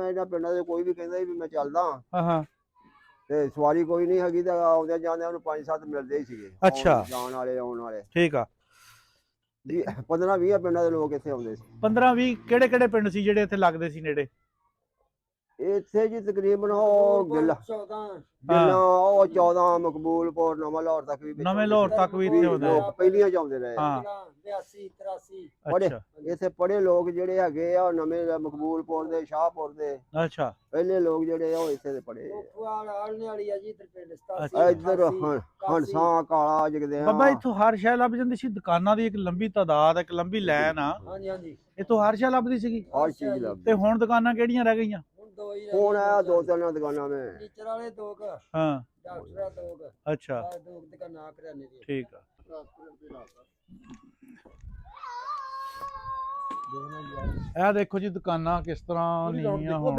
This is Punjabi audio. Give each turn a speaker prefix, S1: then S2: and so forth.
S1: ਇਹਨਾਂ ਪਿੰਡਾਂ ਦੇ ਕੋਈ ਵੀ ਕਹਿੰਦਾ ਵੀ ਮੈਂ ਚੱਲਦਾ
S2: ਹਾਂ
S1: ਤੇ ਸਵਾਰੀ ਕੋਈ ਨਹੀਂ ਹੈਗੀ ਤਾਂ ਆਉਂਦੇ ਜਾਂਦੇ ਉਹਨੂੰ 5-7 ਮਿਲਦੇ ਹੀ ਸੀਗੇ
S2: ਅੱਛਾ
S1: ਜਾਣ ਵਾਲੇ ਆਉਣ ਵਾਲੇ
S2: ਠੀਕ ਆ
S1: 15-20 ਪਿੰਡਾਂ ਦੇ ਲੋਕ ਇੱਥੇ ਆਉਂਦੇ ਸੀ
S2: 15-20 ਕਿਹੜੇ ਪਿੰਡ ਸੀ ਜਿਹੜੇ ਇੱਥੇ ਲੱਗਦੇ ਸੀ ਨੇੜੇ
S1: ਇੱਥੇ ਜੀ ਤਕਰੀਬਨ ਉਹ ਗਿੱਲ 14 ਮਕਬੂਲਪੁਰ ਨਵਾਂ ਲਾਹੌਰ ਤੱਕ ਵੀ
S2: ਨਵੇਂ ਲਾਹੌਰ ਤੱਕ ਵੀ ਇੱਥੇ ਆਉਂਦੇ
S1: ਲੋਕ ਪਹਿਲੀਆਂ ਚ ਆਉਂਦੇ ਰਹੇ
S2: ਹਾਂ
S3: 82 83
S1: ਪੜੇ ਇੱਥੇ ਪੜੇ ਲੋਕ ਜਿਹੜੇ ਹੈਗੇ ਆ ਨਵੇਂ ਮਕਬੂਲਪੁਰ ਦੇ ਸ਼ਾਹਪੁਰ ਦੇ
S2: ਅੱਛਾ
S1: ਪਹਿਲੇ ਲੋਕ ਜਿਹੜੇ ਆ ਉਹ ਇੱਥੇ ਦੇ ਪੜੇ
S3: ਆਲਣੇ ਵਾਲੀ ਆ ਜੀ ਇਧਰ ਪਿੰਡ
S1: ਇੱਧਰ ਹੰਸਾਂ ਕਾਲਾ ਜਗਦੇ
S2: ਬਾਬਾ ਇੱਥੋਂ ਹਰ ਸ਼ੈ ਲੱਭ ਜਾਂਦੀ ਸੀ ਦੁਕਾਨਾਂ ਦੀ ਇੱਕ ਲੰਬੀ ਤਾਦਾਦ ਇੱਕ ਲੰਬੀ ਲਾਈਨ ਆ
S3: ਹਾਂਜੀ ਹਾਂਜੀ
S2: ਇੱਥੋਂ ਹਰ ਸ਼ੈ ਲੱਭਦੀ ਸੀਗੀ
S1: ਹਰ ਚੀਜ਼ ਲੱਭਦੀ
S2: ਤੇ ਹੁਣ ਦੁਕਾਨਾਂ ਕਿਹੜੀਆਂ ਰਹਿ ਗਈਆਂ
S1: ਹੁਣ ਆ 2-3 ਦੁਕਾਨਾਂ में
S3: ਟੀਚਰ ਵਾਲੇ ਦੋ ਕ
S2: ਹਾਂ
S3: ਡਾਕਟਰ ਦੋ ਕ
S2: ਅੱਛਾ
S3: ਦੋ ਦੁਕਾਨਾਂ ਕਰਿਆਨੇ ਦੀ
S2: ਠੀਕ ਆ ਇਹ ਦੇਖੋ ਜੀ ਦੁਕਾਨਾਂ ਕਿਸ ਤਰ੍ਹਾਂ ਨੀਵੀਆਂ ਹੁਣ